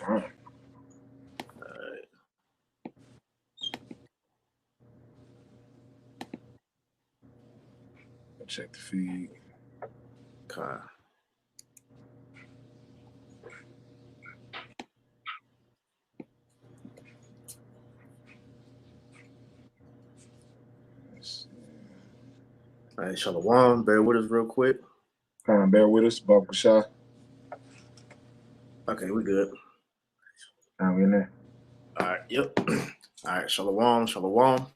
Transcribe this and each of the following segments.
All right. Check the feed. Okay. All right, Shalom, bear with us real quick. Bear with us, Baba Kashah. Okay, we good. We in there. All right, yep. All right, Shalom. Shalom.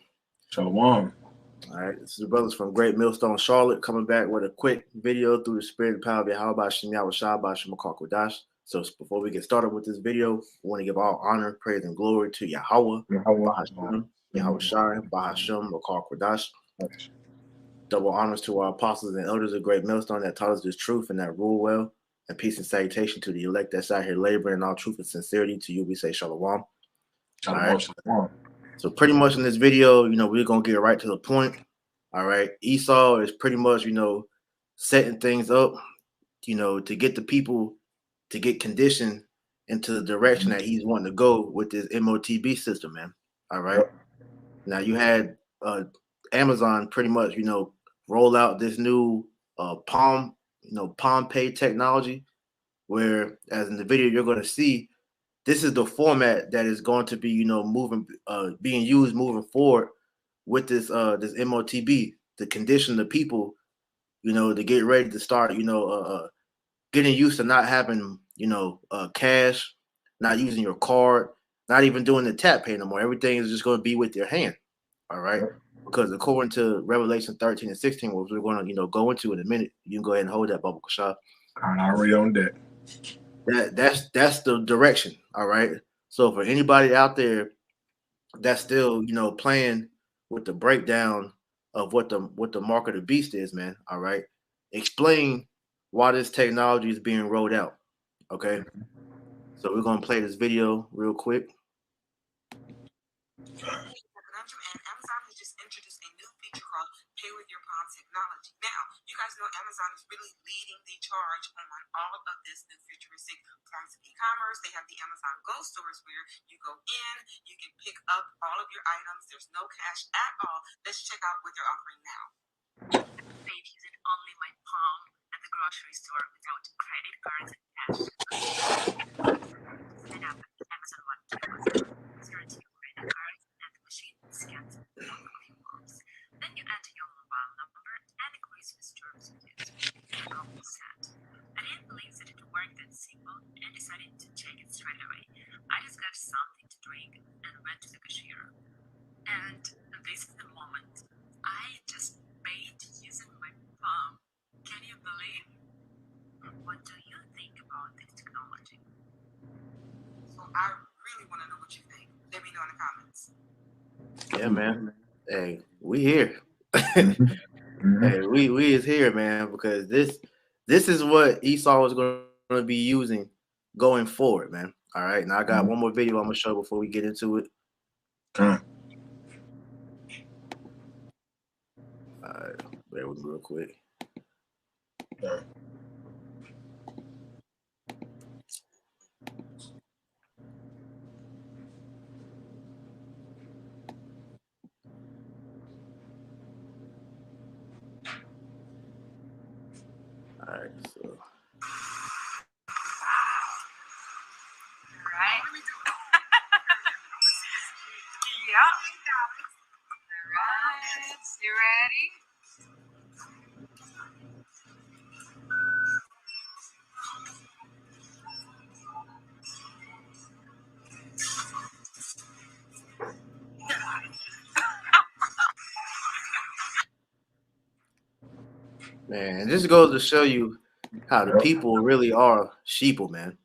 All right, this is the brothers from Great Millstone, Charlotte, coming back with a quick video through the spirit and power of Yahweh Shem Yahweh Shah Shem Kodash. So before we get started with this video, we want to give all honor, praise, and glory to Yahweh, Bahashem, Yahweh Shai, Bahashem, Makar Kodash. Double honors to our apostles and elders of Great Millstone that taught us this truth and that rule well. And peace and salutation to the elect that's out here laboring in all truth and sincerity. To you, we say shalom. Shalom. Shalom. So pretty much in this video, we're going to get right to the point. All right. Esau is pretty much, setting things up, to get the people to get conditioned into the direction that he's wanting to go with this MOTB system, man. All right. Yep. Now you had Amazon pretty much, roll out this new Palm Pay technology, where as in the video you're going to see, this is the format that is going to be, being used moving forward with this this MOTB to condition the people, to get ready to start, getting used to not having, cash, not using your card, not even doing the tap pay no more. Everything is just going to be with your hand. All right. Because according to Revelation 13 and 16, which we're going to, go into in a minute, you can go ahead and hold that, Baba Kashah. I'm already on that. That's the direction. All right. So for anybody out there that's still, playing with the breakdown of what the mark of the beast is, man. All right. Explain why this technology is being rolled out. Okay. So we're going to play this video real quick. Amazon has just introduced a new feature called Pay with Your Palm technology. Now, you guys know Amazon is really leading the charge on all of this new futuristic forms of e-commerce. They have the Amazon Go stores where you go in, you can pick up all of your items. There's no cash at all. Let's check out what they're offering now. Paid using only my palm at the grocery store without credit cards and cash. Sign up at Amazon One security credit cards and the machine scans all of your palms. Then you enter your mobile number and agrees with terms and conditions. All set. I didn't believe that it worked that simple and decided to check it straight away. I just got something to drink and went to the cashier. And this is the moment. I just paid using my palm. Can you believe? What do you think about this technology? So I really want to know what you think. Let me know in the comments. Yeah, man. Hey, we here. Hey, we is here, man, because this is what Esau was going to be using going forward, man. All right. Now I got one more video I'm gonna show before we get into it. All right, bear with me real quick. All right, so. Right. Yeah. All right. You ready? Man, this goes to show you how the people really are sheeple, man.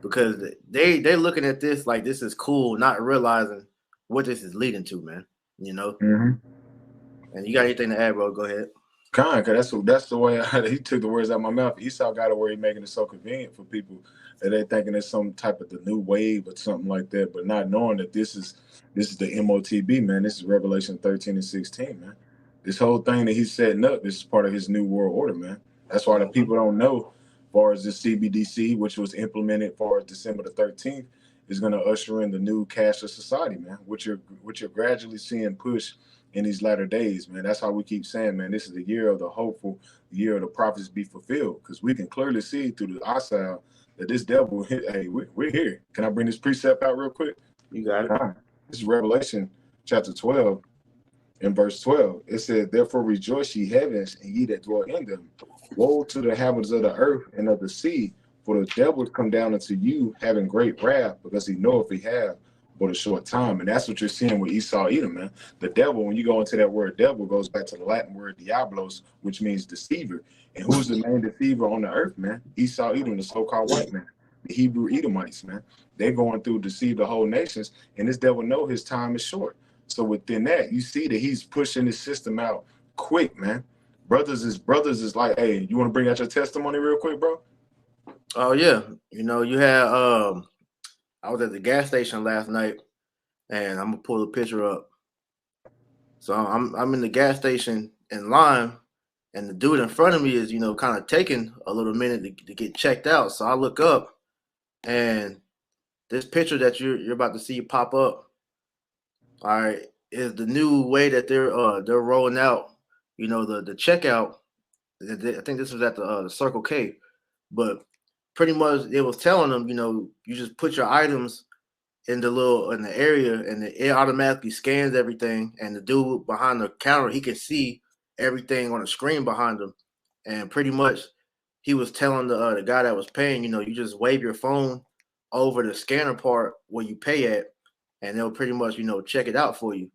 Because they're looking at this like this is cool, not realizing what this is leading to, man. And you got anything to add, bro? Go ahead. Cause that's the way he took the words out of my mouth. Esau got it where he's making it so convenient for people that they're thinking it's some type of the new wave or something like that, but not knowing that this is the MOTB, man. This is Revelation 13 and 16, man. This whole thing that he's setting up, this is part of his new world order, man. That's why the people don't know far as the CBDC, which was implemented far as December the 13th, is going to usher in the new cashless society, man, which you're gradually seeing push in these latter days, man. That's how we keep saying, man, this is the year of the hopeful, the year of the prophets be fulfilled, because we can clearly see through the eyesight that this devil, hey, we're here. Can I bring this precept out real quick? You got it. This is Revelation chapter 12 and verse 12. It says, therefore rejoice ye heavens and ye that dwell in them. Woe to the inhabitants of the earth and of the sea, for the devil is come down unto you having great wrath, because he knoweth he have but a short time. And that's what you're seeing with Esau Edom, man. The devil, when you go into that word devil, goes back to the Latin word diablos, which means deceiver. And who's the main deceiver on the earth, man? Esau Edom, the so-called white man, the Hebrew Edomites, man. They're going through deceive the whole nations, and this devil know his time is short. So within that, you see that he's pushing his system out quick, man. Brothers is like, hey, you want to bring out your testimony real quick, bro? Oh yeah, you know, you had I was at the gas station last night, and I'm gonna pull the picture up. So I'm in the gas station in line, and the dude in front of me is, you know, kind of taking a little minute to get checked out. So I look up, and this picture that you're about to see pop up, all right, is the new way that they're rolling out, you know, the checkout. I think this was at the Circle K, but pretty much it was telling them, you know, you just put your items in the area, and it automatically scans everything, and the dude behind the counter, he can see everything on the screen behind him. And pretty much he was telling the guy that was paying, you know, you just wave your phone over the scanner part where you pay at, and they'll pretty much, you know, check it out for you.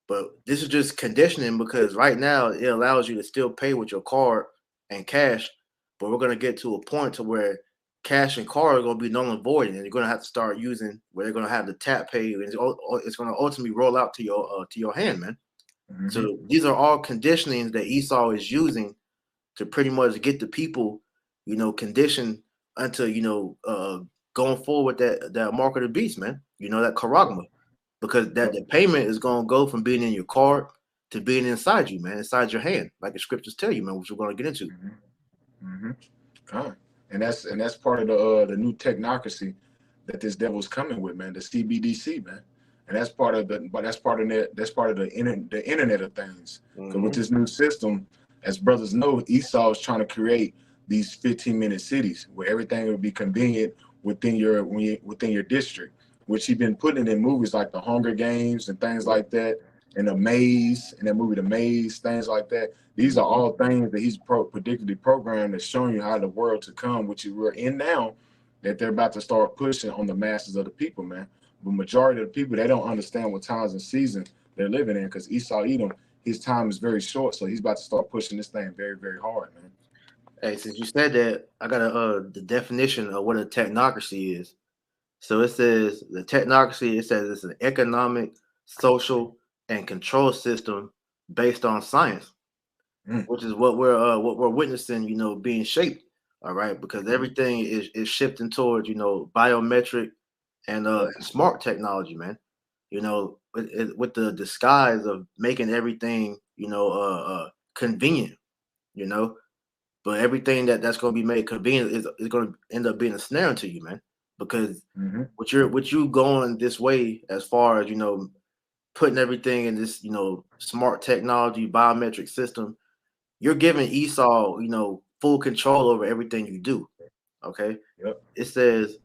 But this is just conditioning, because right now it allows you to still pay with your card and cash, but we're going to get to a point to where cash and card are going to be null and void, and you're going to have to start using where they're going to have the tap pay, and it's going to ultimately roll out to your hand, man. Mm-hmm. So these are all conditionings that Esau is using to pretty much get the people, you know, conditioned until, you know, going forward with that mark of the beast, man. You know, that charagma, because that the payment is going to go from being in your card to being inside you, man, inside your hand, like the scriptures tell you, man, which we're going to get into. Mm-hmm. Mm-hmm. And that's part of the new technocracy that this devil's coming with, man. The CBDC, man, and that's part of the internet of things. Because with this new system, as brothers know, Esau is trying to create these 15-minute cities where everything will be convenient within your district, which he's been putting in movies like The Hunger Games and things like that, and The Maze, and that movie The Maze, things like that. These are all things that he's predictably programmed that's showing you how the world to come, which we're in now, that they're about to start pushing on the masses of the people, man. But majority of the people, they don't understand what times and seasons they're living in, because Esau Edom, his time is very short, so he's about to start pushing this thing very, very hard, man. Hey, since you said that, I got the definition of what a technocracy is. So it says the technocracy, it says it's an economic, social, and control system based on science, which is what we're witnessing, you know, being shaped. All right, because everything is shifting towards, you know, biometric and smart technology, man. You know, with the disguise of making everything, you know, convenient, you know, but everything that's going to be made convenient is going to end up being a snare to you, man. Because with you going this way, as far as, you know, putting everything in this, you know, smart technology, biometric system, you're giving Esau, you know, full control over everything you do. Okay. Yep. It says,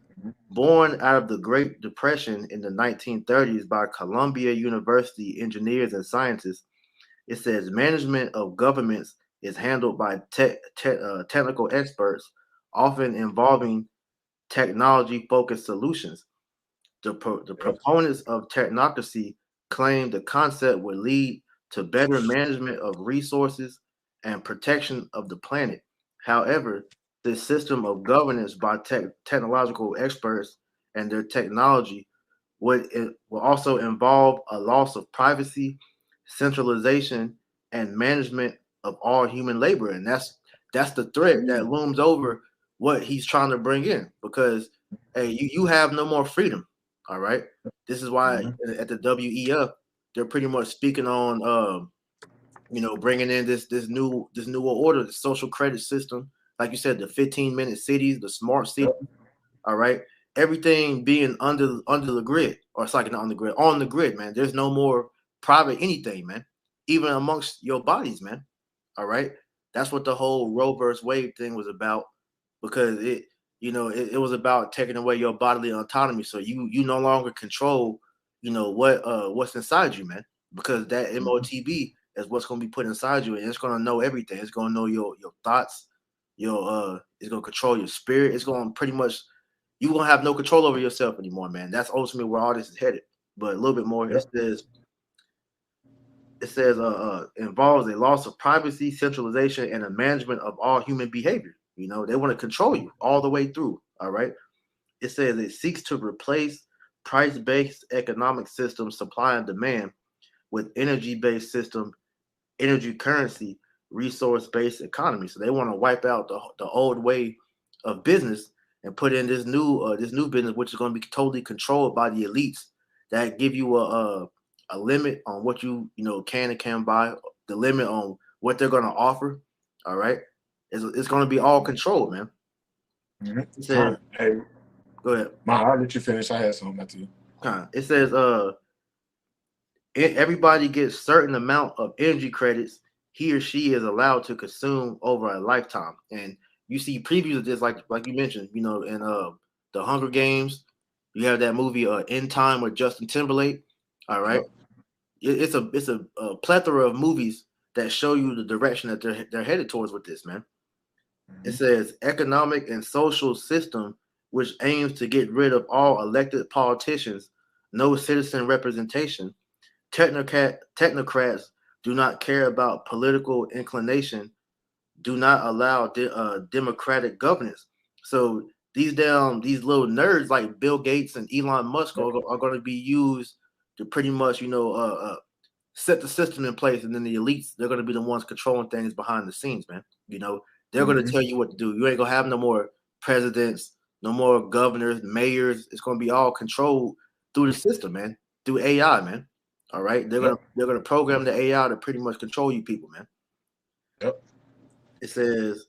born out of the Great Depression in the 1930s by Columbia University engineers and scientists, it says management of governments is handled by technical experts, often involving technology-focused solutions. The proponents of technocracy claim the concept would lead to better management of resources and protection of the planet. However, this system of governance by technological experts and their technology will also involve a loss of privacy, centralization, and management of all human labor. And that's the threat that looms over what he's trying to bring in, because hey, you have no more freedom. All right. This is why at the WEF, they're pretty much speaking on you know, bringing in this new order, the social credit system, like you said, the 15-minute cities, the smart cities. All right, everything being under the grid, or it's like not on the grid, man. There's no more private anything, man. Even amongst your bodies, man. All right, that's what the whole Roe versus Wade thing was about, because it was about taking away your bodily autonomy, so you no longer control, what's inside you, man. Because that MOTB is what's going to be put inside you, and it's going to know everything. It's going to know your thoughts, it's going to control your spirit. It's going to pretty much, you won't have no control over yourself anymore, man. That's ultimately where all this is headed. But a little bit more, it says involves a loss of privacy, centralization, and a management of all human behavior. They want to control you all the way through. All right. It says it seeks to replace price-based economic systems, supply and demand, with energy-based system, energy currency, resource-based economy. So they want to wipe out the old way of business and put in this new business, which is going to be totally controlled by the elites that give you a limit on what you can and can't buy, the limit on what they're going to offer. All right, it's going to be all controlled, man. Mm-hmm. Says, hey, go ahead. I'll let you finish. I had something about you. It says everybody gets certain amount of energy credits he or she is allowed to consume over a lifetime. And you see previews of this, like you mentioned, in the Hunger Games. You have that movie In Time with Justin Timberlake. All right, it's a plethora of movies that show you the direction that they're headed towards with this, man. Mm-hmm. It says economic and social system which aims to get rid of all elected politicians, no citizen representation. Technocrats do not care about political inclination, do not allow democratic governance. So these little nerds like Bill Gates and Elon Musk are going to be used to pretty much set the system in place, and then the elites, they're going to be the ones controlling things behind the scenes, man. They're going to tell you what to do. You ain't going to have no more presidents, no more governors, mayors. It's going to be all controlled through the system, man, through AI, man. All right, they're gonna program the AI to pretty much control you people, man. Yep. It says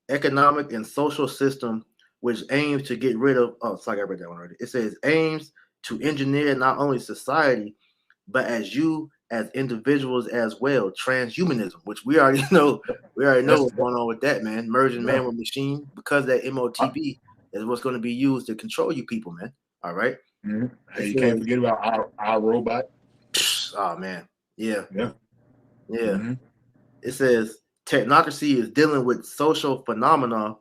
economic and social system which aims to get rid of. Oh, sorry, I read that one already. It says aims to engineer not only society but as individuals as well. Transhumanism, which we already know. We already know what's going on with that, man. Merging man with machine, because that MOTB is what's going to be used to control you people, man. All right. Mm-hmm. Hey, you can't forget about our robot. Oh man, yeah. Mm-hmm. It says technocracy is dealing with social phenomena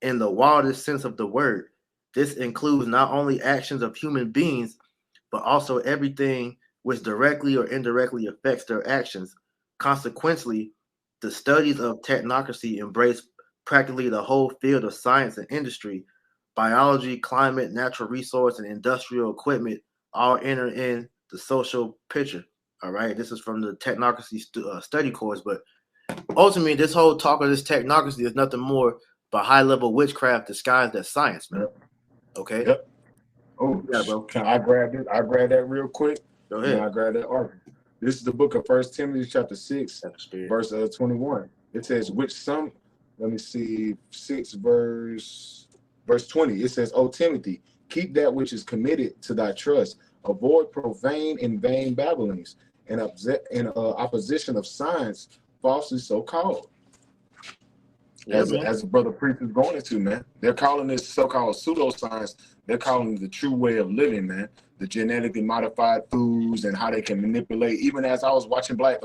in the wildest sense of the word. This includes not only actions of human beings, but also everything which directly or indirectly affects their actions. Consequently, the studies of technocracy embrace practically the whole field of science and industry. Biology, climate, natural resource, and industrial equipment all enter in the social picture. All right, this is from the technocracy study course, but ultimately, this whole talk of this technocracy is nothing more but high-level witchcraft disguised as science, man. Okay. Yep. Oh, yeah, bro. Can I grab it? I grab that real quick. Go ahead. I grab that article. This is the book of 1 Timothy chapter 6, verse 21. It says, let me see, 6 verse 20. It says, "O Timothy, keep that which is committed to thy trust. Avoid profane and vain babblings, and opposition of science, falsely so called." As a brother priest is going into, man, they're calling this so-called pseudoscience. They're calling it the true way of living, man. The genetically modified foods and how they can manipulate. Even as I was watching Black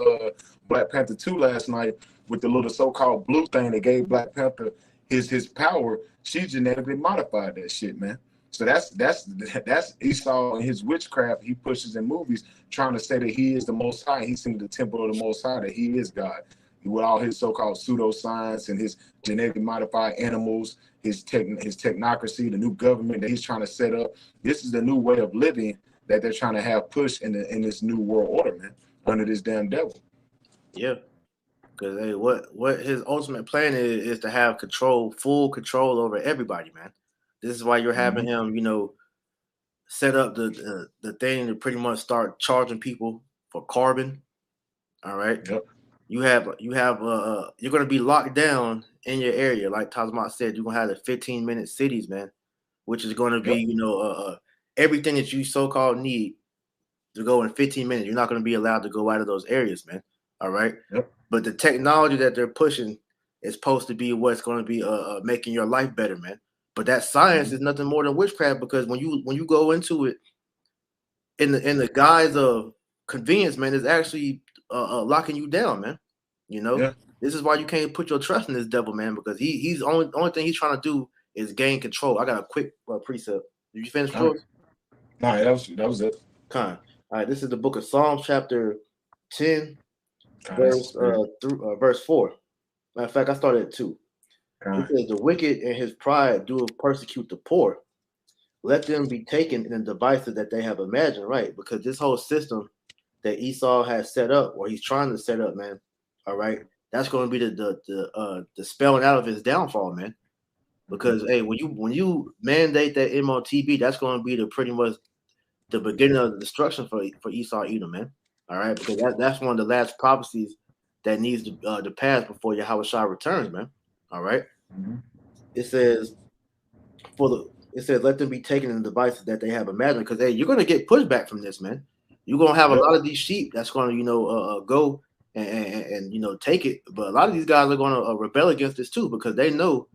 Panther 2 last night with the little so-called blue thing that gave Black Panther his power, she genetically modified that shit, man. So that's Esau and his witchcraft he pushes in movies, trying to say that he is the Most High. He's in the temple of the Most High, that he is God. With all his so-called pseudoscience and his genetically modified animals, his technocracy, the new government that he's trying to set up. This is the new way of living that they're trying to have pushed in this new world order, man, under this damn devil. Yeah, because hey, what his ultimate plan is to have full control over everybody, man. This is why you're having him, set up the thing to pretty much start charging people for carbon. All right. Yep. you're going to be locked down in your area. Like Tazmat said, you're going to have the 15-minute cities, man, which is going to be, everything that you so-called need to go in 15 minutes. You're not going to be allowed to go out of those areas, man. All right. Yep. But the technology that they're pushing is supposed to be what's going to be making your life better, man. But that science is nothing more than witchcraft, because when you go into it in the guise of convenience, man, it's actually locking you down, man. This is why you can't put your trust in this devil, man, because he's only thing he's trying to do is gain control. I got a quick precept. Did you finish, George? No, that was it. All right, this is the book of Psalms, chapter 10, verse 4. Matter of fact, I started at 2. It says, the wicked in his pride do persecute the poor. Let them be taken in the devices that they have imagined, right? Because this whole system that Esau has set up, or he's trying to set up, man, all right, that's going to be the spelling out of his downfall, man. Because hey, when you mandate that MOTB, that's going to be pretty much the beginning of the destruction for Esau Edom, man. All right, because that's one of the last prophecies that needs to pass before Yahweh Shah returns, man. All right. It says let them be taken in the devices that they have imagined, because hey, you're going to get pushback from this, man. You're going to have a lot of these sheep that's going to go and take it, but a lot of these guys are going to rebel against this too, because they know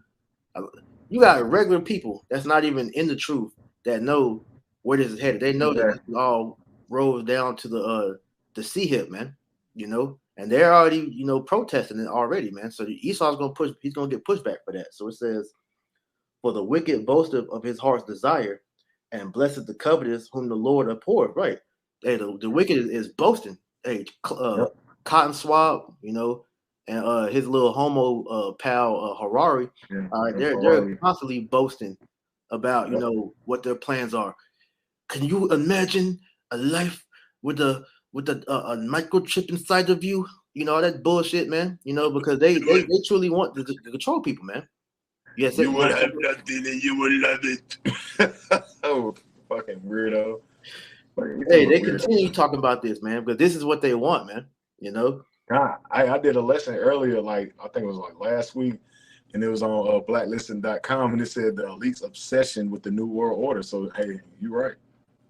you got regular people that's not even in the truth that know where this is headed. They know that this all rolls down to the sea hip, man. And they're already protesting it already, man. So Esau's he's gonna get pushback for that. So it says, for the wicked boasteth of his heart's desire, and blessed the covetous whom the Lord abhorred. Right. Hey, the wicked is boasting. Hey, Cotton Swab, and his little homo pal Harari. They're constantly boasting about what their plans are. Can you imagine a life with a microchip inside of you? All that bullshit, man. Because they truly want to control people, man. Yes, you will have nothing and you will love it. Oh, fucking weirdo. Hey, they continue talking about this, man, because this is what they want, man. God, I did a lesson earlier, like I think it was like last week, and it was on blacklisting.com, and it said the elite's obsession with the New World Order. So hey, you're right.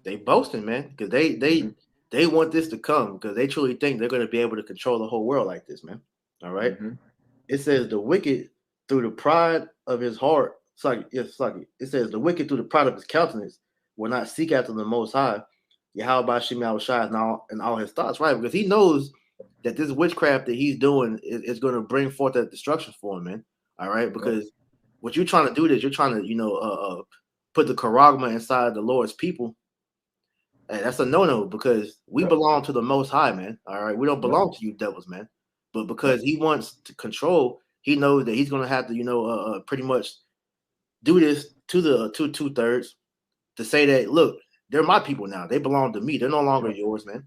They boasting, man, because they want this to come, because they truly think they're going to be able to control the whole world like this, man. All right. It says the wicked through the pride of his heart. It says the wicked through the pride of his countenance will not seek after the Most High. Yahweh Shema Shai and all his thoughts, right? Because he knows that this witchcraft that he's doing is going to bring forth that destruction for him, man. All right, because what you're trying to do is you're trying to put the charagma inside the Lord's people. And that's a no-no, because we belong to the Most High, man. All right, we don't belong to you devils, man. But because he wants to control, he knows that he's going to have to pretty much do this to the two-thirds to say that, look, they're my people now. They belong to me. They're no longer yours, man.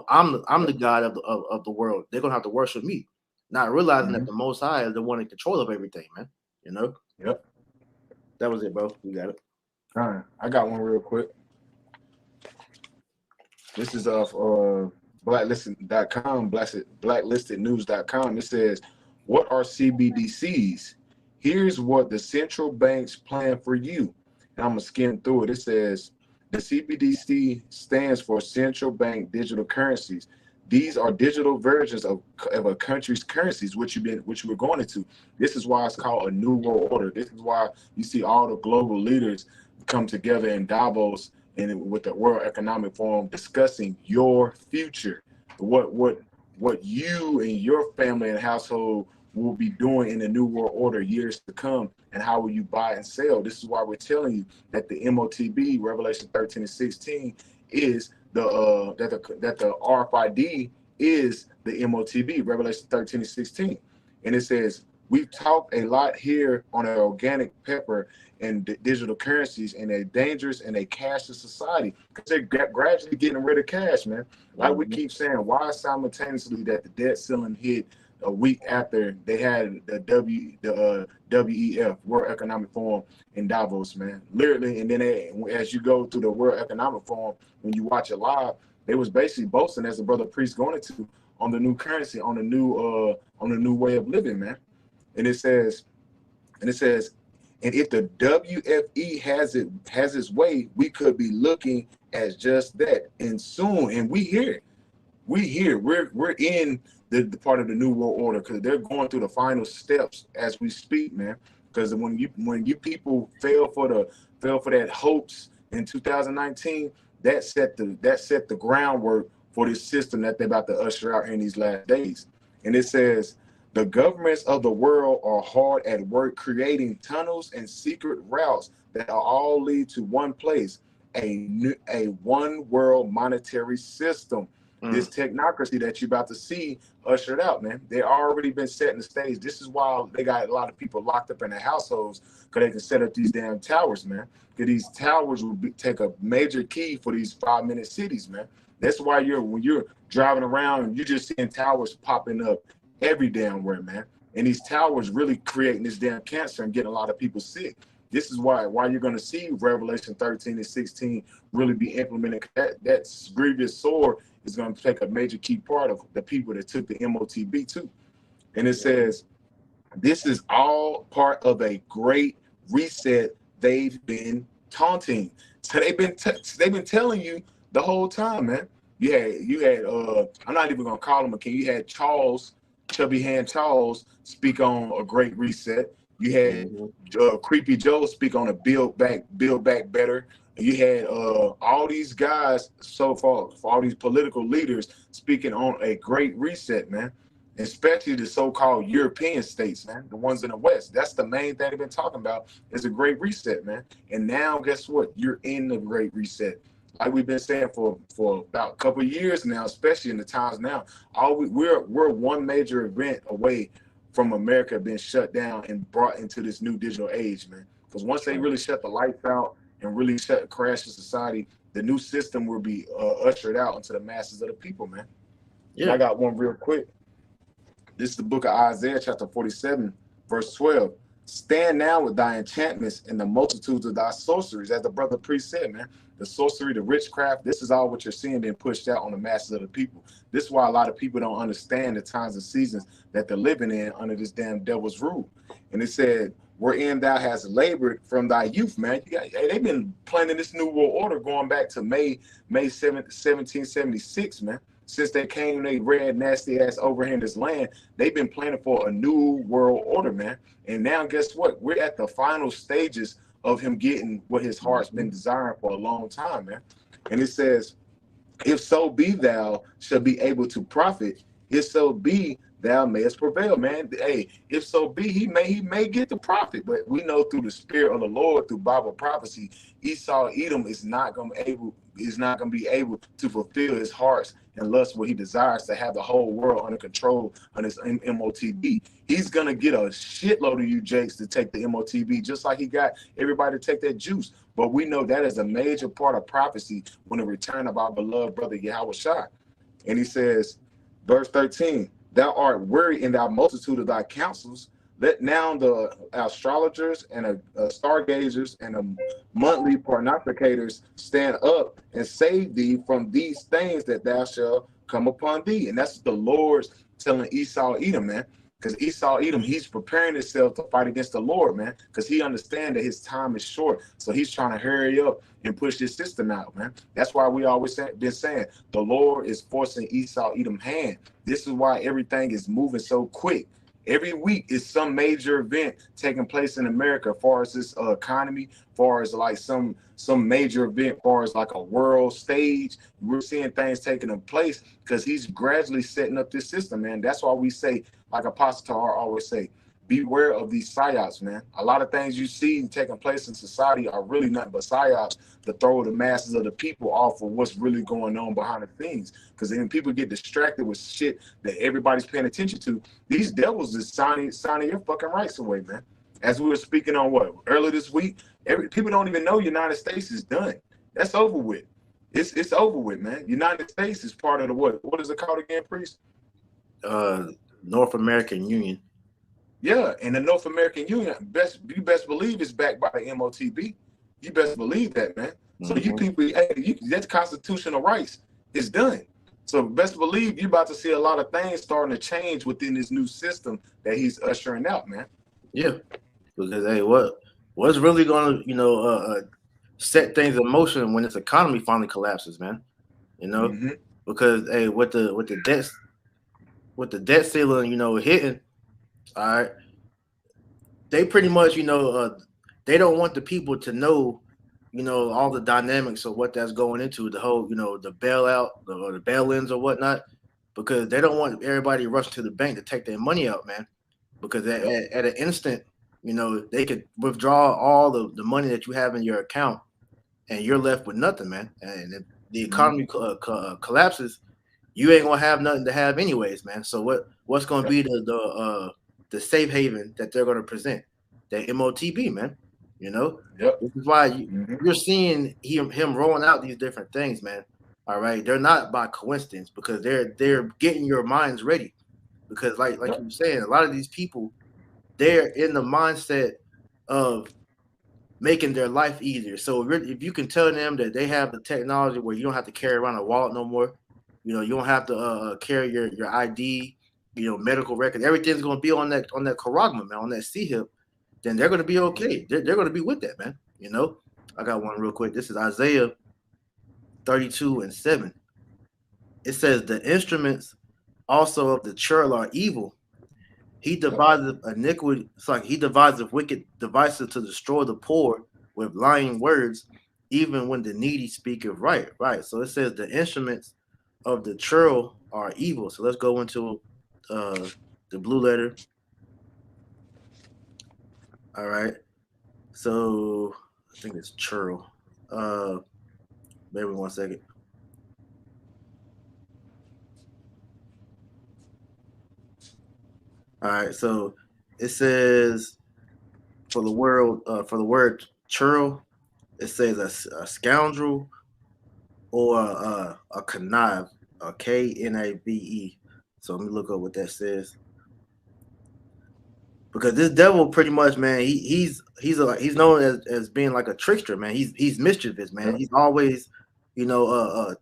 I'm the God of the world. They're gonna have to worship me, not realizing that the Most High is the one in control of everything, man. Yep. That was it, bro. You got it. All right, I got one real quick. This is off blacklisted.com, blacklistednews.com. It says, what are CBDCs? Here's what the central banks plan for you. And I'm gonna skim through it. It says, the CBDC stands for central bank digital currencies. These are digital versions of a country's currencies, which we're going into. This is why it's called a new world order. This is why you see all the global leaders come together in Davos and with the World Economic Forum discussing your future, what you and your family and household will be doing in the new world order years to come, and how will you buy and sell. This is why we're telling you that the MOTB, Revelation 13 and 16, is that the RFID is the MOTB, Revelation 13 and 16. And it says, we've talked a lot here on an organic pepper and digital currencies and a dangerous and a cashless society, because they're gradually getting rid of cash, man. Like we keep saying, why simultaneously that the debt ceiling hit a week after they had the WEF, World Economic Forum in Davos, man. Literally, and then as you go through the World Economic Forum, when you watch it live, they was basically boasting, as the brother Priest going into, on the new currency, on the new way of living, man. And it says, and if the WFE has its way, we could be looking at just that. And soon, and we're in the part of the new world order, because they're going through the final steps as we speak, man. Because when you people fell for that hoax in 2019, that set the groundwork for this system that they're about to usher out in these last days. And it says, the governments of the world are hard at work creating tunnels and secret routes that all lead to one place, a one world monetary system. This technocracy that you're about to see ushered out, man. They already been setting the stage. This is why they got a lot of people locked up in their households, because they can set up these damn towers, man. Because these towers will take a major key for these 5-minute cities, man. That's why when you're driving around, you're just seeing towers popping up every damn where, man. And these towers really creating this damn cancer and getting a lot of people sick. This is why you're going to see Revelation 13 and 16 really be implemented. That grievous sword is going to take a major key part of the people that took the MOTB too. And it says, this is all part of a great reset they've been taunting. So they've been telling you the whole time, man. You had I'm not even gonna call him a king. You had Chubby Hand Charles speak on a great reset. You had Creepy Joe speak on a build back better. You had all these guys so far, for all these political leaders speaking on a great reset, man. Especially the so-called European states, man, the ones in the West. That's the main thing they've been talking about, is a great reset, man. And now, guess what? You're in the great reset. Like we've been saying for about a couple of years now, especially in the times now. We're one major event away from America being shut down and brought into this new digital age, man. Because once they really shut the lights out and really crash the society, the new system will be ushered out into the masses of the people, man. Yeah. And I got one real quick. This is the book of Isaiah, chapter 47, verse 12. Stand now with thy enchantments and the multitudes of thy sorceries. As the brother priest said, man, the sorcery, the witchcraft, this is all what you're seeing being pushed out on the masses of the people. This is why a lot of people don't understand the times and seasons that they're living in under this damn devil's rule. And it said, wherein thou hast labored from thy youth, man. They've been planning this new world order going back to May 7th, 1776, man. Since they came, they red, nasty ass over here in this land, they've been planning for a new world order, man. And now, guess what? We're at the final stages of him getting what his heart's been desiring for a long time, man. And it says, if so be thou shall be able to profit, if so be thou mayest prevail, man. Hey, if so be, he may get the profit, but we know through the spirit of the Lord, through Bible prophecy, Esau Edom is not going to be able to fulfill his heart's and lust what he desires, to have the whole world under control on his MOTB. He's gonna get a shitload of you jakes to take the MOTB, just like he got everybody to take that juice. But we know that is a major part of prophecy when the return of our beloved brother Yahweh Shai. And he says, verse 13, thou art weary in thy multitude of thy counsels. Let now the astrologers and stargazers and the monthly prognosticators stand up and save thee from these things that thou shalt come upon thee. And that's the Lord's telling Esau Edom, man. Because Esau Edom, he's preparing himself to fight against the Lord, man. Because he understands that his time is short. So he's trying to hurry up and push this system out, man. That's why we always been saying the Lord is forcing Esau Edom's hand. This is why everything is moving so quick. Every week is some major event taking place in America, as far as this economy, as far as like some major event, as far as like a world stage. We're seeing things taking place because he's gradually setting up this system, man. That's why we say, like Apostle Tahar always say, beware of these psyops, man. A lot of things you see taking place in society are really nothing but psyops to throw the masses of the people off of what's really going on behind the scenes. Because then people get distracted with shit that everybody's paying attention to. These devils is signing your fucking rights away, man. As we were speaking on earlier this week, people don't even know United States is done. That's over with. It's over with, man. United States is part of the what is it called again, priest? North American Union. Yeah, and the North American Union, you best believe it's backed by the MOTB. You best believe that, man. So you people, that constitutional rights is done. So best believe you about to see a lot of things starting to change within this new system that he's ushering out, man. Yeah, because hey, what's really gonna set things in motion when this economy finally collapses, man? You know, because hey, with the debt ceiling, hitting, all right, they pretty much, they don't want the people to know, all the dynamics of what that's going into, the whole, the bailout or the bail-ins or whatnot, because they don't want everybody rushing to the bank to take their money out, man. Because at an instant, they could withdraw all the money that you have in your account, and you're left with nothing, man. And if the economy collapses, you ain't gonna have nothing to have anyways, man. So what's gonna be the safe haven that they're gonna present? The MOTB, man. This is why you're seeing him rolling out these different things, man. All right, they're not by coincidence, because they're getting your minds ready. Because like you were saying, a lot of these people, they're in the mindset of making their life easier. So if you can tell them that they have the technology where you don't have to carry around a wallet no more, you don't have to carry your ID, medical record, everything's going to be on that Charagma, man, on that C-hip, then they're going to be okay. They're going to be with that, man. I got one real quick. This is Isaiah 32:7. It says, the instruments also of the churl are evil. He deviseth iniquity. It's like he deviseth wicked devices to destroy the poor with lying words, even when the needy speaketh right. Right. So it says the instruments of the churl are evil. So let's go into the blue letter. All right. So I think it's churl. Maybe 1 second. All right, so it says for the word churl, it says a scoundrel or a connive, a KNAVE. So let me look up what that says. Because this devil, pretty much, man, he's known as being like a trickster, man. He's mischievous, man. He's always,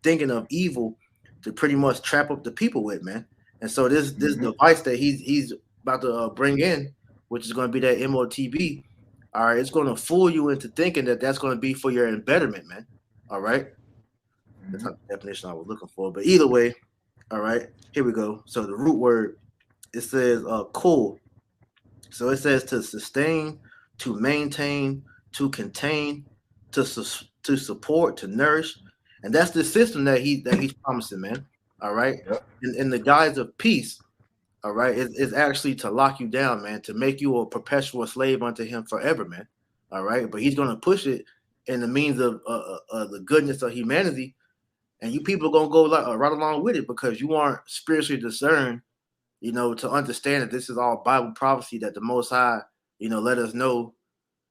thinking of evil to pretty much trap up the people with, man. And so this device that he's about to bring in, which is going to be that MOTB, all right, it's going to fool you into thinking that that's going to be for your embetterment, man. All right, that's not the definition I was looking for, but either way, all right, here we go. So the root word, it says cool. So it says to sustain, to maintain, to contain, to support, to nourish, and that's the system that he's promising, man. All right, in the guise of peace. All right, it's actually to lock you down, man, to make you a perpetual slave unto him forever, man. All right, but he's going to push it in the means of the goodness of humanity, and you people are going to go right along with it because you aren't spiritually discerned, to understand that this is all Bible prophecy, that the Most High, let us know,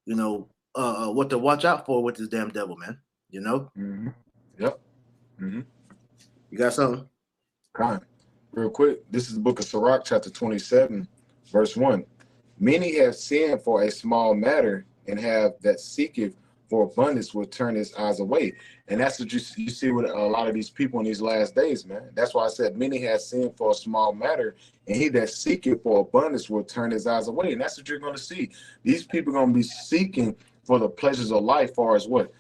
what to watch out for with this damn devil, man. Yep. You got something? Kind. Real quick, this is the book of Sirach, chapter 27, verse 1. Many have sinned for a small matter, and have that seeketh for abundance will turn his eyes away. And that's what you see with a lot of these people in these last days, man. That's why I said many have sinned for a small matter, and he that seeketh for abundance will turn his eyes away. And that's what you're going to see. These people are going to be seeking for the pleasures of life, far as what?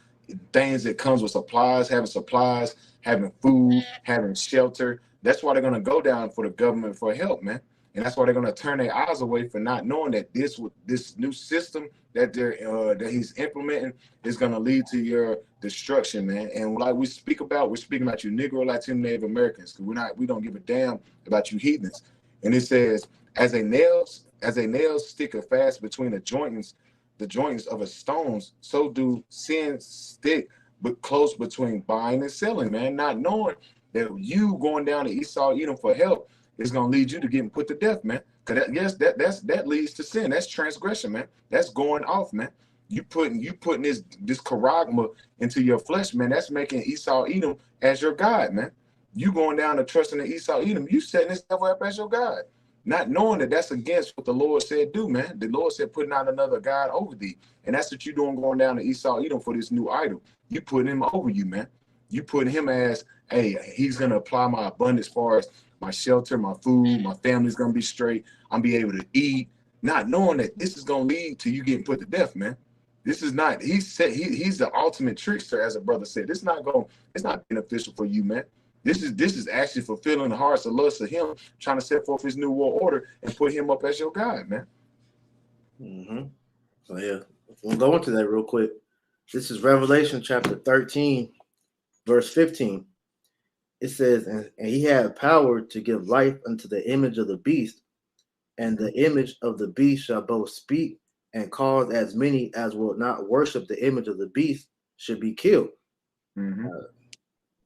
Things that comes with supplies, having food, having shelter. That's why they're going to go down for the government for help, man. And that's why they're going to turn their eyes away for not knowing that this new system that that he's implementing is going to lead to your destruction, man. And like we're speaking about you Negro, Latino, Native Americans, because we don't give a damn about you heathens. And it says, as a nail sticketh fast between the jointings of a stones, so do sin stick but close between buying and selling, man. Not knowing that you going down to Esau Edom for help is going to lead you to getting put to death, man. Because that leads to sin. That's transgression, man. That's going off, man. You putting this charagma into your flesh, man. That's making Esau Edom as your God, man. You going down to trusting in Esau Edom, you setting this devil up as your God, not knowing that that's against what the Lord said do, man. The Lord said putting out another God over thee, and that's what you doing going down to Esau Edom for this new idol. You putting him over you, man. You put him as, hey, he's gonna apply my abundance as far as my shelter, my food, my family's gonna be straight. I'm be able to eat, not knowing that this is gonna lead to you getting put to death, man. This is not. He said he's the ultimate trickster, as a brother said. It's not beneficial for you, man. This is actually fulfilling the hearts and lusts of him, trying to set forth his new world order and put him up as your guide, man. Mm-hmm. So yeah, we'll go into that real quick. This is Revelation chapter 13, verse 15. It says, and he had power to give life unto the image of the beast, and the image of the beast shall both speak and cause as many as will not worship the image of the beast should be killed. Mm-hmm.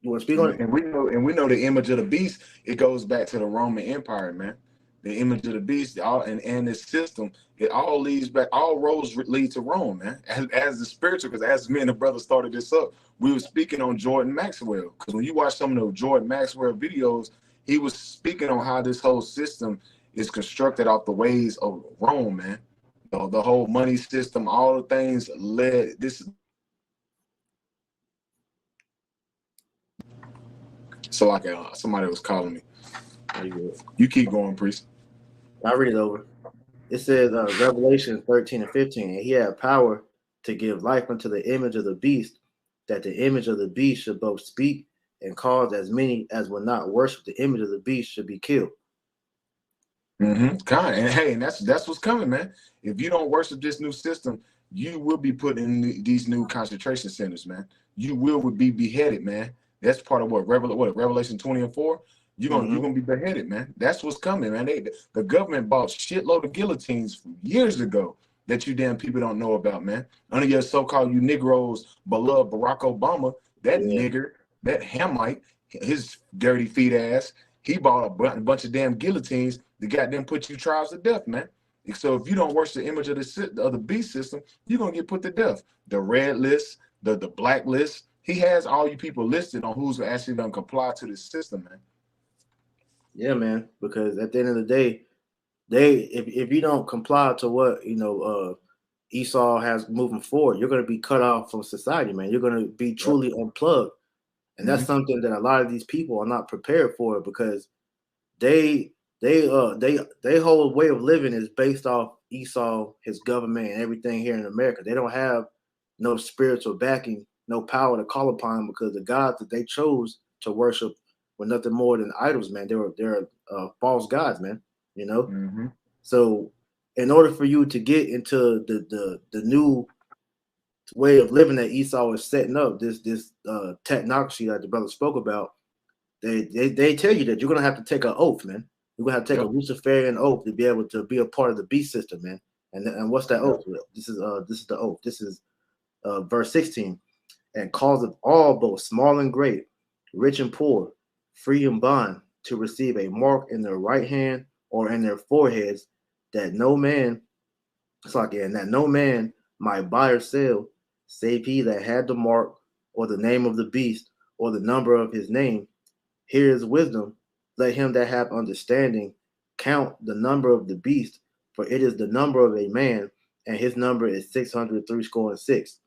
You want to speak on it? And we know the image of the beast. It goes back to the Roman Empire, man. The image of the beast, and this system, it all leads back. All roads lead to Rome, man. As the spiritual, because as me and the brother started this up, we were speaking on Jordan Maxwell. Because when you watch some of the Jordan Maxwell videos, he was speaking on how this whole system is constructed off the ways of Rome, man. The whole money system, all the things led this. So like somebody was calling me. You keep going, priest. I'll read it over. It says Revelation 13 and 15, and he had power to give life unto the image of the beast, that the image of the beast should both speak and cause as many as will not worship the image of the beast should be killed. Mm-hmm. And hey, and that's what's coming, man. If you don't worship this new system, you will be put in these new concentration centers, man. You will be beheaded, man. That's part of what Revelation 20 and 4. You're gonna be beheaded, man. That's what's coming, man. The government bought shitload of guillotines years ago that you damn people don't know about, man. Under your so-called you Negroes beloved Barack Obama, that nigger, that Hamite, his dirty feet ass, he bought a bunch of damn guillotines to goddamn put you tribes to death, man. So if you don't worship the image of the beast system, you're gonna get put to death. The red list, the black list, he has all you people listed on who's actually gonna comply to this system, man. Yeah, man. Because at the end of the day, if you don't comply to what Esau has moving forward, you're gonna be cut off from society, man. You're gonna be truly unplugged, and that's something that a lot of these people are not prepared for because they whole way of living is based off Esau, his government, and everything here in America. They don't have no spiritual backing, no power to call upon because the gods that they chose to worship were nothing more than idols, man. They're false gods, man. You know. Mm-hmm. So, in order for you to get into the new way of living that Esau is setting up, this technocracy that the brother spoke about, they tell you that you're gonna have to take an oath, man. You're gonna have to take a Luciferian oath to be able to be a part of the beast system, man. And what's that oath? This is the oath. This is verse 16. And causeth all, both small and great, rich and poor, free and bond, to receive a mark in their right hand or in their foreheads, that no man might buy or sell, save he that had the mark, or the name of the beast, or the number of his name. Here is wisdom. Let him that hath understanding count the number of the beast, for it is the number of a man, and his number is 666.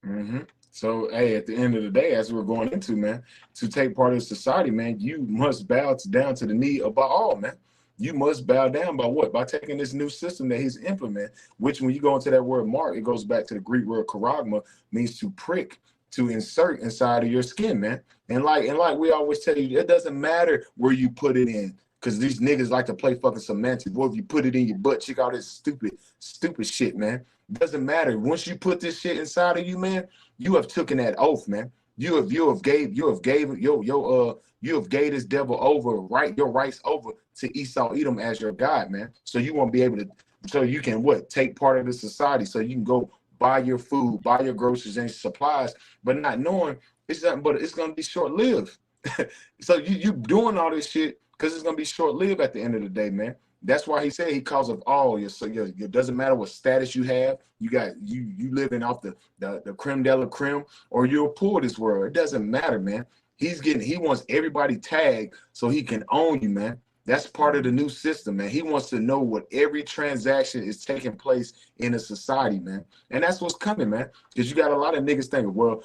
Mm-hmm. So, hey, at the end of the day, as we're going into, man, to take part in society, man, you must bow down to the knee of Baal, man. You must bow down by what? By taking this new system that he's implementing, which when you go into that word mark, it goes back to the Greek word charagma, means to prick, to insert inside of your skin, man. And like we always tell you, it doesn't matter where you put it in, because these niggas like to play fucking semantics. Boy, if you put it in your butt, check out this stupid shit, man. It doesn't matter. Once you put this shit inside of you, man, you have taken that oath, man. You have gave this devil over, your rights over to Esau Edom as your God, man. So you won't be able to, so you can take part of the society, so you can go buy your food, buy your groceries and supplies, but not knowing it's nothing but it's gonna be short-lived. So you doing all this shit because it's gonna be short-lived at the end of the day, man. That's why he said he calls of all. So it doesn't matter what status you have. You living off the creme de la creme, or you're poor this world. It doesn't matter, man. He wants everybody tagged so he can own you, man. That's part of the new system, man. He wants to know what every transaction is taking place in a society, man. And that's what's coming, man. Because you got a lot of niggas thinking, well,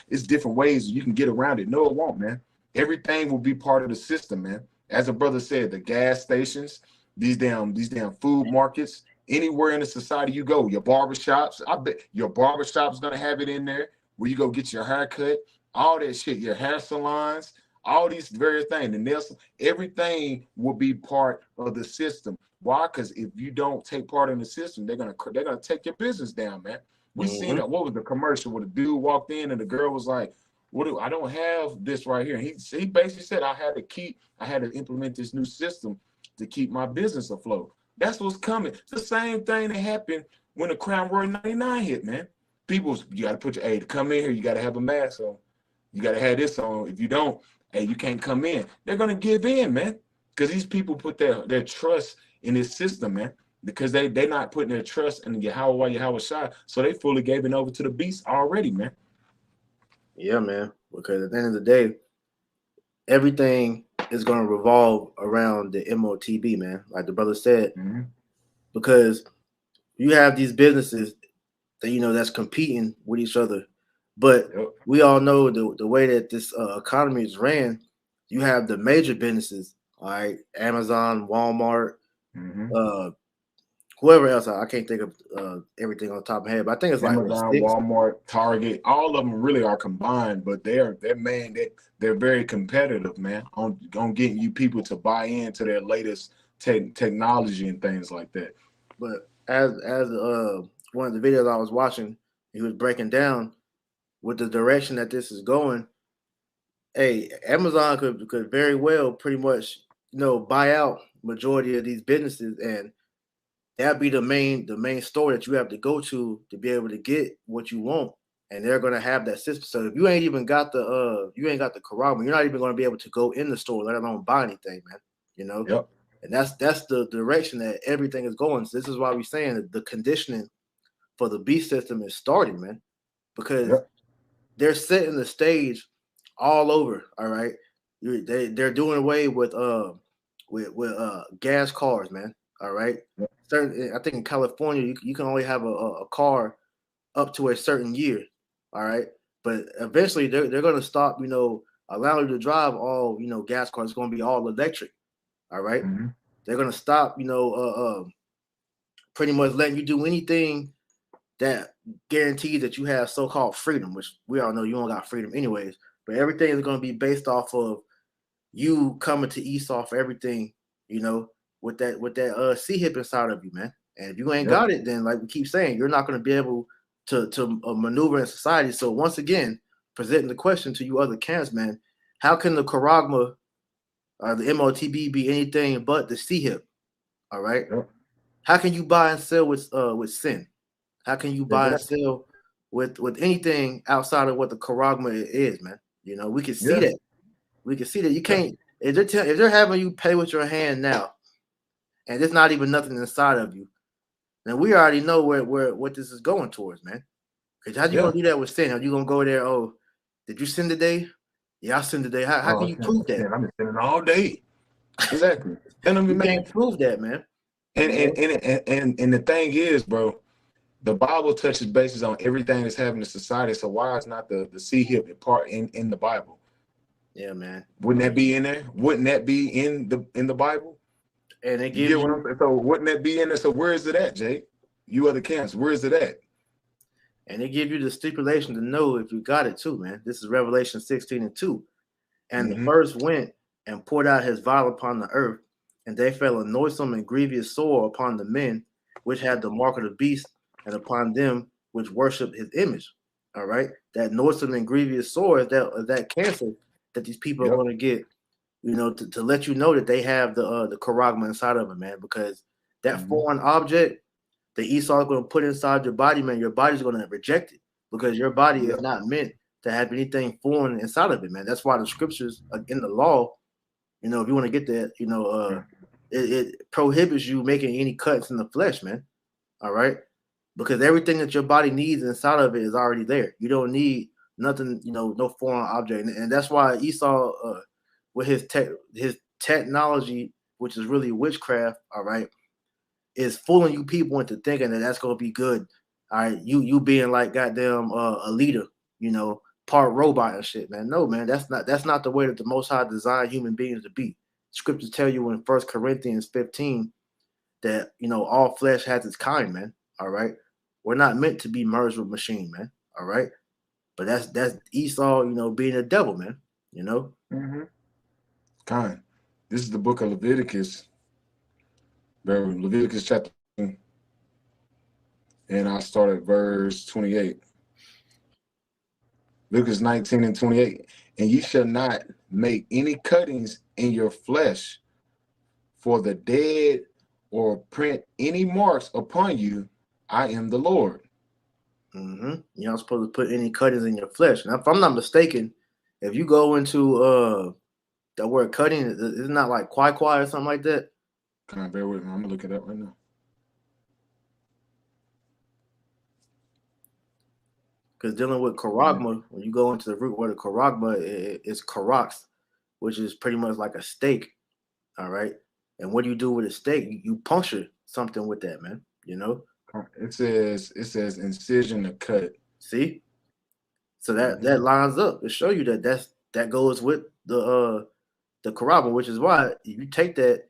it's different ways you can get around it. No, it won't, man. Everything will be part of the system, man. As a brother said, the gas stations, these damn food markets, anywhere in the society you go, your barbershops, I bet your barbershop's gonna have it in there where you go get your hair cut, all that shit, your hair salons, all these various things, the nails, everything will be part of the system. Why? Because if you don't take part in the system, they're gonna take your business down, man. We seen that. What was the commercial where the dude walked in and the girl was like, I don't have this right here. And he basically said I had to implement this new system to keep my business afloat. That's what's coming. It's the same thing that happened when the Crown Royal 99 hit, man. You got to put to come in here, you got to have a mask on. You got to have this on. If you don't, hey, you can't come in. They're going to give in, man, because these people put their trust in this system, man, because they're not putting their trust in Yahweh Shai, so they fully gave it over to the beast already, man. Yeah, man, because at the end of the day, everything is going to revolve around the MOTB, man, like the brother said, because you have these businesses that, that's competing with each other. But we all know the way that this economy is ran, you have the major businesses, all right, Amazon, Walmart, whoever else. I can't think of everything on the top of my head, but I think it's Amazon, like Walmart, Target, all of them really are combined, but they're very competitive, man, on getting you people to buy into their latest technology and things like that. But as one of the videos I was watching, he was breaking down with the direction that this is going. Hey, Amazon could very well pretty much buy out majority of these businesses, and that'd be the main store that you have to go to be able to get what you want, and they're gonna have that system. So if you ain't even got the Karama, you're not even gonna be able to go in the store, let alone buy anything, man. Yep. And that's the direction that everything is going. So this is why we're saying that the conditioning for the beast system is starting, man, because they're setting the stage all over. All right, they're doing away with gas cars, man. All right. I think in California you can only have a car up to a certain year. All right, but eventually they're going to stop, allowing you to drive all gas cars. It's going to be all electric. All right. They're going to stop, pretty much letting you do anything that guarantees that you have so-called freedom, which we all know you don't got freedom anyways. But everything is going to be based off of you coming to Esau for everything, with that C-hip inside of you, man. And if you ain't got it, then like we keep saying, you're not going to be able to maneuver in society. So once again, presenting the question to you other camps, man, how can the Charagma or the MOTB be anything but the C-hip? All right. How can you buy and sell with sin? How can you buy and sell with anything outside of what the Charagma is, man? We can see that. We can see that you can't. If they're having you pay with your hand now, and there's not even nothing inside of you, then we already know what this is going towards, man. Because how you gonna do that with sin? Are you gonna go there? Oh, did you sin today? Yeah, I sinned today. How can you prove that? I've been sinning all day. Exactly. And you can't prove that, man. And the thing is, bro, the Bible touches bases on everything that's happening in society. So why is not the C-hip part in the Bible? Yeah, man. Wouldn't that be in there? Wouldn't that be in the Bible? And they give you. So wouldn't that be in there? So where is it at, Jake? You other camps, where is it at? And they give you the stipulation to know if you got it too, man. This is Revelation 16:2. And the first went and poured out his vial upon the earth, and they fell a noisome and grievous sore upon the men which had the mark of the beast, and upon them which worship his image. All right, that noisome and grievous sore is that cancer that these people are going to get, to let you know that they have the Charagma inside of them, man. Because that foreign object that Esau is going to put inside your body, man, your body's going to reject it because your body is not meant to have anything foreign inside of it, man. That's why the scriptures in the law, if you want to get that, it prohibits you making any cuts in the flesh, man. All right, because everything that your body needs inside of it is already there. You don't need nothing, no foreign object, and that's why Esau, with his technology which is really witchcraft, all right, is fooling you people into thinking that that's gonna be good. All right, you being like goddamn a leader, you know, part robot and shit, man. No, man, that's not the way that the Most High designed human beings to be. Scriptures tell you in 1 Corinthians 15 that, you know, all flesh has its kind, man. All right, we're not meant to be merged with machine, man. All right, but that's Esau, you know, being a devil, man. You know. Kind. This is the book of Leviticus. Leviticus chapter 2, and I start at verse 28. Leviticus 19 and 28. And ye shall not make any cuttings in your flesh for the dead, or print any marks upon you. I am the Lord. You're not supposed to put any cuttings in your flesh. Now, if I'm not mistaken, if you go into the word cutting, it's not like kwai or something like that. Can I bear with me? I'm gonna look it up right now. Because dealing with karagma, when you go into the root word of karagma, it's karax, which is pretty much like a steak. All right. And what do you do with a steak? You puncture something with that, man. You know? It says incision to cut. See? So that lines up to show you that goes with the karagma, which is why you take that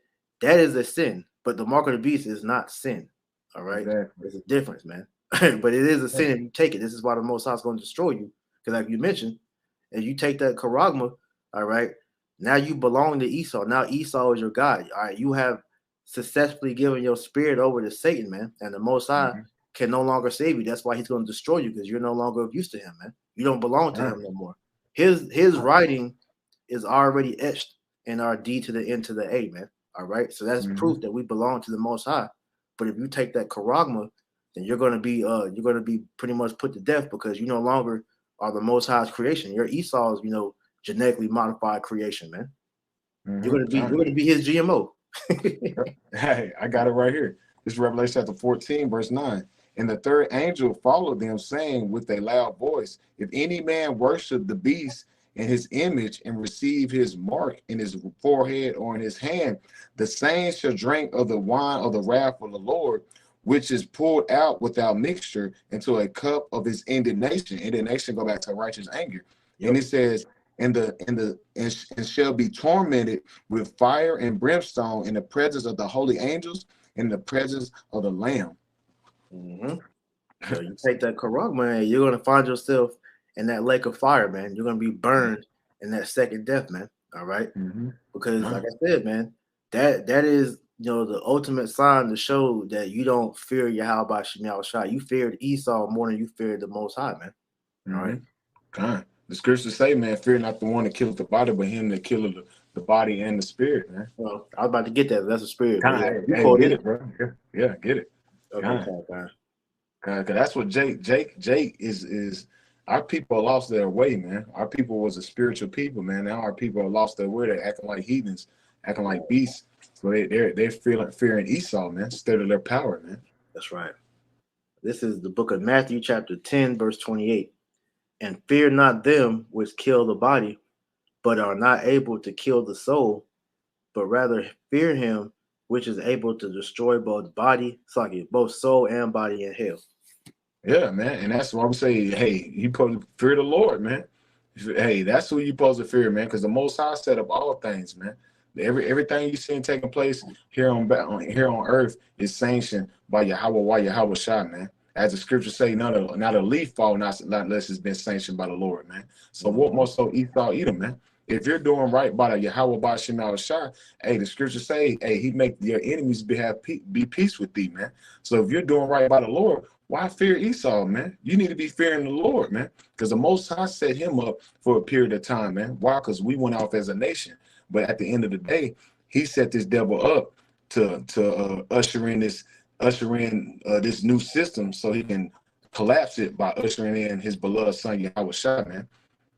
is a sin, but the mark of the beast is not sin. All right. Exactly. There's a difference, man. But it is a sin if you take it. This is why the Most High is going to destroy you. Because like you mentioned, if you take that karagma, all right, now you belong to Esau. Now Esau is your God. All right, you have successfully given your spirit over to Satan, man. And the Most High can no longer save you. That's why he's going to destroy you, because you're no longer of use to him, man. You don't belong to him no more. His writing is already etched in our D to the N to the A, man. All right. So that's proof that we belong to the Most High. But if you take that karagma, then you're gonna be pretty much put to death, because you no longer are the Most High's creation. You're Esau's, you know, genetically modified creation, man. You're gonna be his GMO. Hey, I got it right here. This is Revelation chapter 14, verse 9. And the third angel followed them, saying with a loud voice, if any man worship the beast in his image and receive his mark in his forehead or in his hand, the same shall drink of the wine of the wrath of the Lord, which is poured out without mixture into a cup of his indignation. Indignation go back to righteous anger. And it says, and shall be tormented with fire and brimstone in the presence of the holy angels, in the presence of the Lamb. So you take that karagma, man, you're gonna find yourself in that lake of fire, man. You're gonna be burned in that second death, man. All right, because like I said, man, that is, you know, the ultimate sign to show that you don't fear Yahweh Shem Yahushua. You feared Esau more than you feared the Most High, man. All right. God. The scriptures say, man, fear not the one that killeth the body, but him that killeth the body and the spirit, man. Well, I was about to get that. That's a spirit. God, You get it, bro. Yeah, get it. Okay, God, that's what Jake is. Our people lost their way, man. Our people was a spiritual people, man. Now our people have lost their way. They're acting like heathens, acting like beasts. So they're fearing Esau, man, instead of their power, man. That's right. This is the book of Matthew, chapter 10, verse 28. And fear not them which kill the body, but are not able to kill the soul, but rather fear him which is able to destroy both both soul and body in hell. Yeah, man. And that's why we say, hey, you supposed to fear the Lord, man. Hey, that's who you supposed to fear, man, because the Most High set up all things, man. Everything you see taking place here on earth is sanctioned by Yahweh Shai, man. As the scriptures say, not a leaf fall not unless it's been sanctioned by the Lord, man. So what more so Esau Edom, man? If you're doing right by the Yahweh Shem Shai, hey, the scriptures say, hey, he make your enemies be peace with thee, man. So if you're doing right by the Lord, why fear Esau, man? You need to be fearing the Lord, man, because the Most High set him up for a period of time, man. Why? Because we went off as a nation. But at the end of the day, he set this devil up to usher in this new system so he can collapse it by ushering in his beloved son Yahweh Shai, man.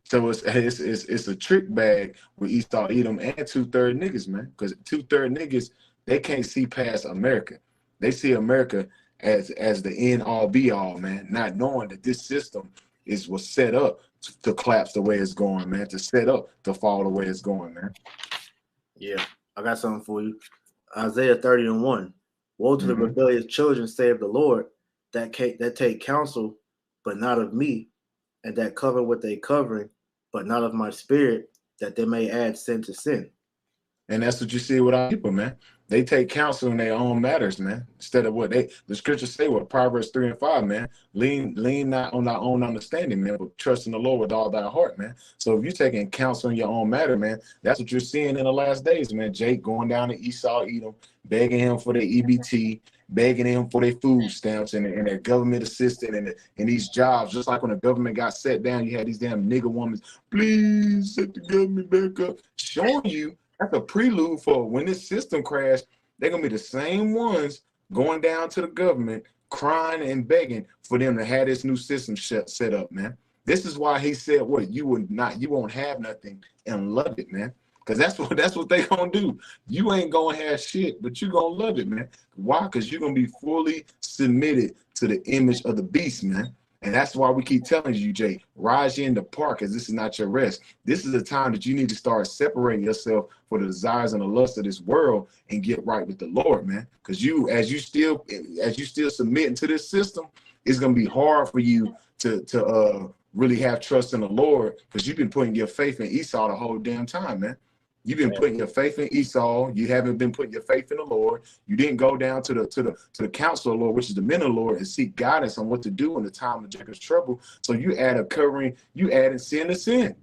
So it's a trick bag with Esau Edom and 2/3 niggas, man. Because 2/3 niggas, they can't see past America. They see America as the end all be all, man, not knowing that this system was set up to collapse the way it's going, man, to set up to fall the way it's going, man. Yeah, I got something for you. Isaiah 30:1. Woe to the Mhm. rebellious children, save the Lord, that take counsel, but not of me, and that cover with a covering, but not of my spirit, that they may add sin to sin. And that's what you see with our people, man. They take counsel in their own matters, man. Instead of what the scriptures say, what Proverbs 3 and 5, man. Lean not on thy own understanding, man, but trust in the Lord with all thy heart, man. So if you're taking counsel in your own matter, man, that's what you're seeing in the last days, man. Jake going down to Esau Edom, begging him for their EBT, begging him for their food stamps and their government assistance and these jobs. Just like when the government got set down, you had these damn nigger women, please set the government back up, showing you that's a prelude for when this system crashed. They're gonna be the same ones going down to the government, crying and begging for them to have this new system set up, man. This is why he said, "What you won't have nothing and love it, man." Because that's what they gonna do. You ain't gonna have shit, but you gonna love it, man. Why? Because you're gonna be fully submitted to the image of the beast, man. And that's why we keep telling you, Jay, rise in the park, because this is not your rest. This is the time that you need to start separating yourself for the desires and the lust of this world and get right with the Lord, man. Because as you still submitting to this system, it's gonna be hard for you to really have trust in the Lord, because you've been putting your faith in Esau the whole damn time, man. You've been putting your faith in Esau. You haven't been putting your faith in the Lord. You didn't go down to the council of the Lord, which is the men of the Lord, and seek guidance on what to do in the time of Jacob's trouble. So you add a covering, you added sin to sin.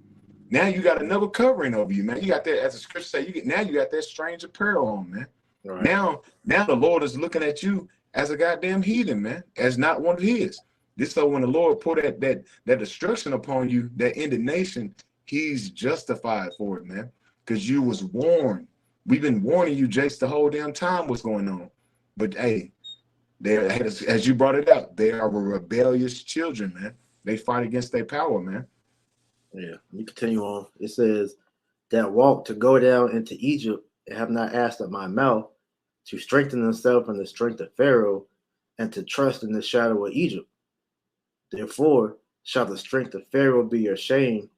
Now you got another covering over you, man. You got that, as the scripture say, you got that strange apparel on, man. Right. Now the Lord is looking at you as a goddamn heathen, man, as not one of his. This so when the Lord put that destruction upon you, that indignation, he's justified for it, man. Because you was warned. We've been warning you, Jace, the whole damn time what's going on. But hey, as you brought it up, they are rebellious children, man. They fight against their power, man. Yeah, you continue on. It says that walk to go down into Egypt and have not asked at my mouth, to strengthen themselves in the strength of Pharaoh, and to trust in the shadow of Egypt. Therefore shall the strength of Pharaoh be your shame,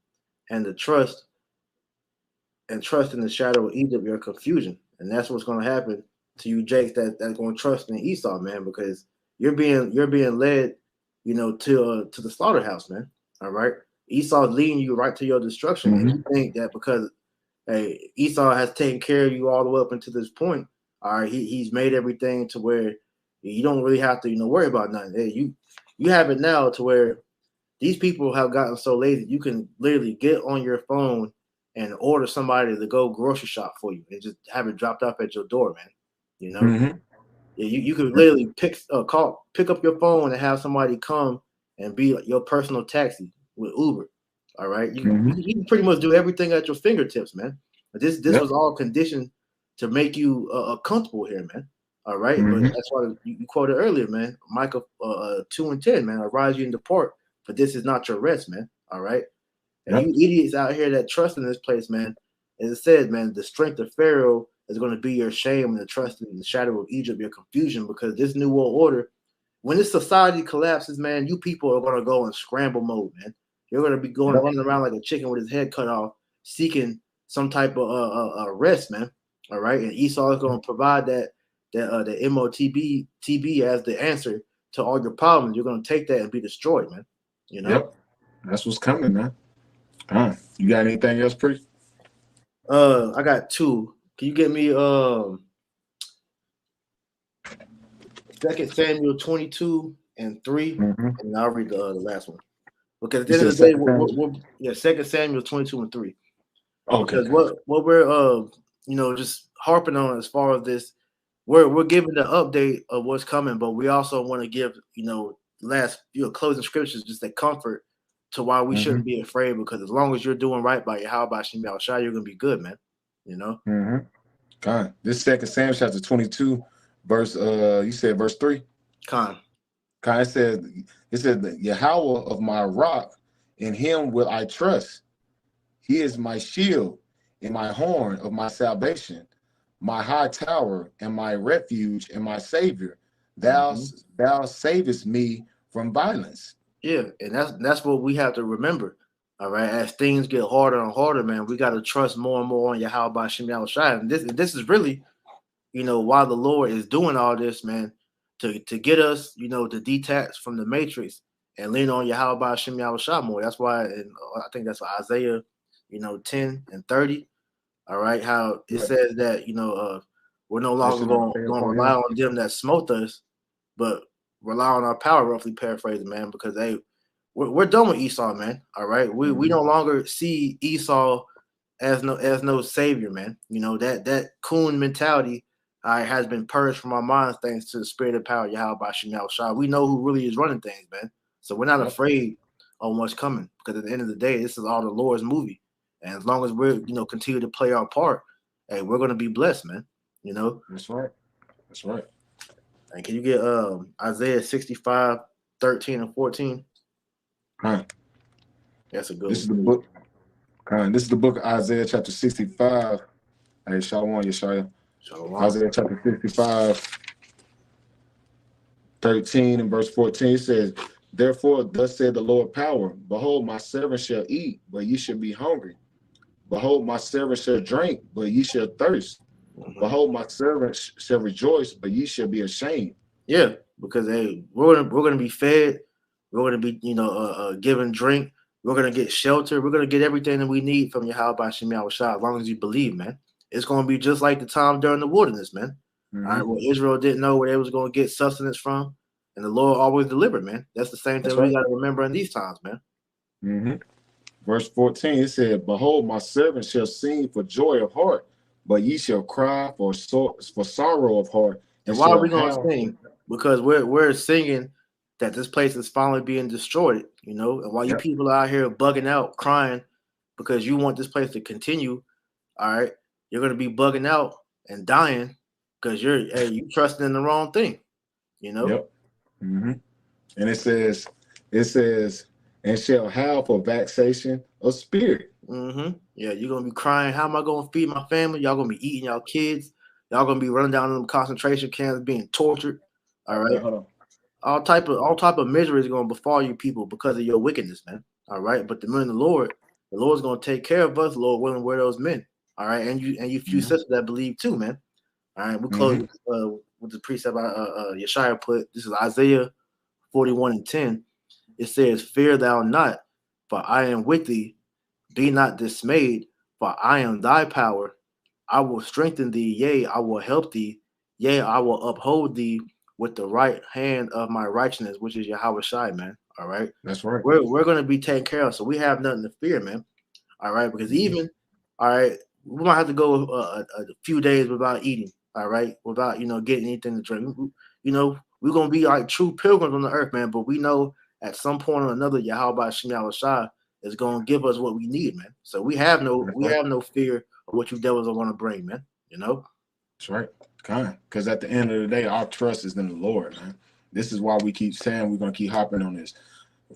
and the trust in the shadow of Egypt your confusion. And that's what's going to happen to you, Jake, that's going to trust in Esau, man, because you're being led, to the slaughterhouse, man. All right. Esau's leading you right to your destruction. Mm-hmm. And you think that because Esau has taken care of you all the way up until this point, all right, he's made everything to where you don't really have to, worry about nothing. Hey, you have it now to where these people have gotten so lazy, you can literally get on your phone and order somebody to go grocery shop for you and just have it dropped off at your door, man. Mm-hmm. You could literally pick up your phone and have somebody come and be your personal taxi with Uber. All right, you can pretty much do everything at your fingertips, man. This was all conditioned to make you comfortable here, man. All right, but that's why you quoted earlier, man. Micah 2:10, man. Arise you and depart, for this is not your rest, man. All right. And you idiots out here that trust in this place, man, as it said, man, the strength of Pharaoh is going to be your shame, and the trust in the shadow of Egypt, your confusion, because this new world order, when this society collapses, man, you people are going to go in scramble mode, man. You're going to be running around like a chicken with his head cut off, seeking some type of rest, man. All right. And Esau is going to provide the MOTB as the answer to all your problems. You're going to take that and be destroyed, man. Yep. That's what's coming, man. You got anything else, Priest? I got two. Can you get me 2 Samuel 22:3, and I'll read the last one. Because at the end of the day, we're 2 Samuel 22:3. Okay. Because what we're just harping on as far as this, we're giving the update of what's coming, but we also want to give last closing scriptures, just that comfort to why we shouldn't be afraid, because as long as you're doing right by Yahweh Shem Yahushua, you're gonna be good, man. This 2 Samuel chapter 22, verse you said verse 3. It said the Yahweh of my rock, in him will I trust. He is my shield and my horn of my salvation, my high tower and my refuge and my savior. Thou savest me from violence. Yeah, and that's what we have to remember. All right, as things get harder and harder, man, we got to trust more and more on Yahweh Shem Yahushua. And this is really while the Lord is doing all this, man, to get us, to detach from the matrix and lean on Yahweh Shem Yahushua more. That's why I think that's Isaiah, 10 and 30. All right, how it says that we're no longer going to rely on them that smote us, but rely on our power. Roughly paraphrasing, man, because we're done with Esau, man. All right, we no longer see Esau as no savior, man. That coon mentality has been purged from our minds thanks to the spirit of power, Yahweh Shem Yahushua. We know who really is running things, man. So we're not afraid of what's coming, because at the end of the day, this is all the Lord's movie. And as long as we're, continue to play our part, hey, we're going to be blessed, man. That's right. That's right. And can you get Isaiah 65, 13 and 14? Huh. That's a good This is the book. This is the book of Isaiah chapter 65. Hey, Shalom, Yeshaya. Shalom. Isaiah chapter 65, 13 and verse 14 says, "Therefore, thus said the Lord power, behold, my servant shall eat, but ye shall be hungry. Behold, my servant shall drink, but ye shall thirst. Behold, my servant shall rejoice, but ye shall be ashamed." Yeah, because hey, we're gonna be fed, we're gonna be given drink, we're gonna get shelter, we're gonna get everything that we need from Yahweh Shem Yahushua, as long as you believe, man. It's gonna be just like the time during the wilderness, man. All right, well, Israel didn't know where they was gonna get sustenance from, and the Lord always delivered, man. That's the same thing we gotta remember in these times, man. Verse 14, it said, "Behold, my servant shall sing for joy of heart, but ye shall cry for sorrow of heart." And why are we gonna sing? Because we're singing that this place is finally being destroyed, and while you people are out here bugging out, crying because you want this place to continue, all right, you're gonna be bugging out and dying because you trusting in the wrong thing, Yep. And it says, "And shall have for vexation of spirit." Yeah, you're gonna be crying. How am I gonna feed my family? Y'all gonna be eating y'all kids. Y'all gonna be running down in them concentration camps, being tortured. All right. All type of misery is gonna befall you people because of your wickedness, man. All right. But the men of the Lord's gonna take care of us, Lord willing, we're those men. All right. And you few sisters that believe too, man. All right. We close with the precept Yeshaya put. This is Isaiah 41 and 10. It says, "Fear thou not, for I am with thee. Be not dismayed, for I am thy power. I will strengthen thee, yea, I will help thee, yea, I will uphold thee with the right hand of my righteousness," which is Yahweh Shai, man. All right. That's right. We're gonna be taken care of, so we have nothing to fear, man. All right, because even we might have to go a few days without eating, all right, without getting anything to drink. We're gonna be like true pilgrims on the earth, man. But we know at some point or another, Yahweh Shem Yahushua is gonna give us what we need, man. So we have no fear of what you devils are gonna bring, man. That's right. Because at the end of the day, our trust is in the Lord, man. This is why we keep saying we're gonna keep hopping on this.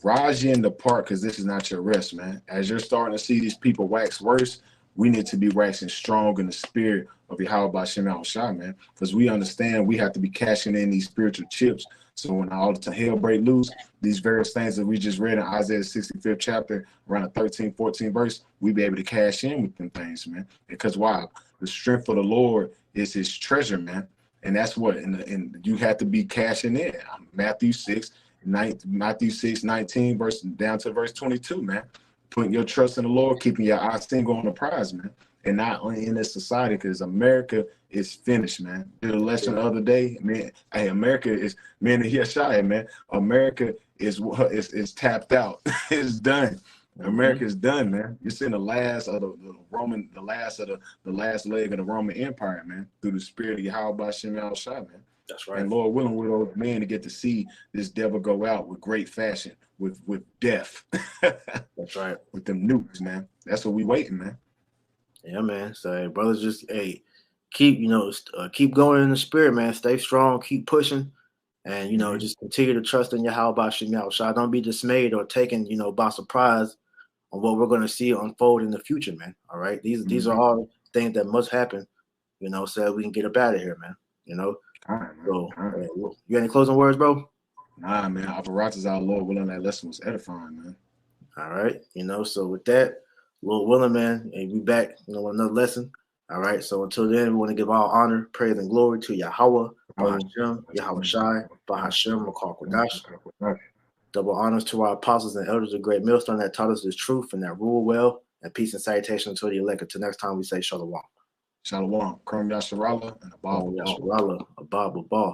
Rise in the park, because this is not your rest, man. As you're starting to see these people wax worse, we need to be waxing strong in the spirit of Yahweh Shem Yahushua, man. Because we understand we have to be cashing in these spiritual chips. So when all the hell break loose, these various things that we just read in Isaiah 65th chapter, around the 13, 14 verse, we be able to cash in with them things, man. Because why? The strength of the Lord is his treasure, man. And that's what, and you have to be cashing in. Matthew 6, 19, verse down to verse 22, man. Putting your trust in the Lord, keeping your eyes single on the prize, man. And not only in this society, because America is finished, man. Did a lesson the other day, man. Hey, America is, man, here shy, man. America is tapped out. It's done. America is done, man. You're seeing the last of the last leg of the Roman Empire, man, through the spirit of Yahweh Shem Yahushua, man. That's right. And Lord willing, we're those men to get to see this devil go out with great fashion, with death. That's right. With them nukes, man. That's what we waiting, man. Yeah, man. So, hey, brothers, just keep going in the spirit, man. Stay strong, keep pushing, and just continue to trust in Yahweh Shem Yahushua. Don't be dismayed or taken, by surprise on what we're going to see unfold in the future, man. All right, these are all things that must happen, so that we can get up out of here, man. So, you got any closing words, bro? Nah, man. Apparatus our Lord willing, that lesson was edifying, man. All right, so with that, Lord willing, man, and we back, with another lesson. All right. So until then, we want to give all honor, praise, and glory to Yahweh, Bahashem, Yahweh Shai, Bahashem, Makar Kodash. Double honors to our apostles and elders of Great Millstone that taught us this truth and that rule well. And peace and salutation to the elect. Until next time, we say Shalom. Shalom. Kram Yasharala and Abba. Yasharala, Abba, Abba.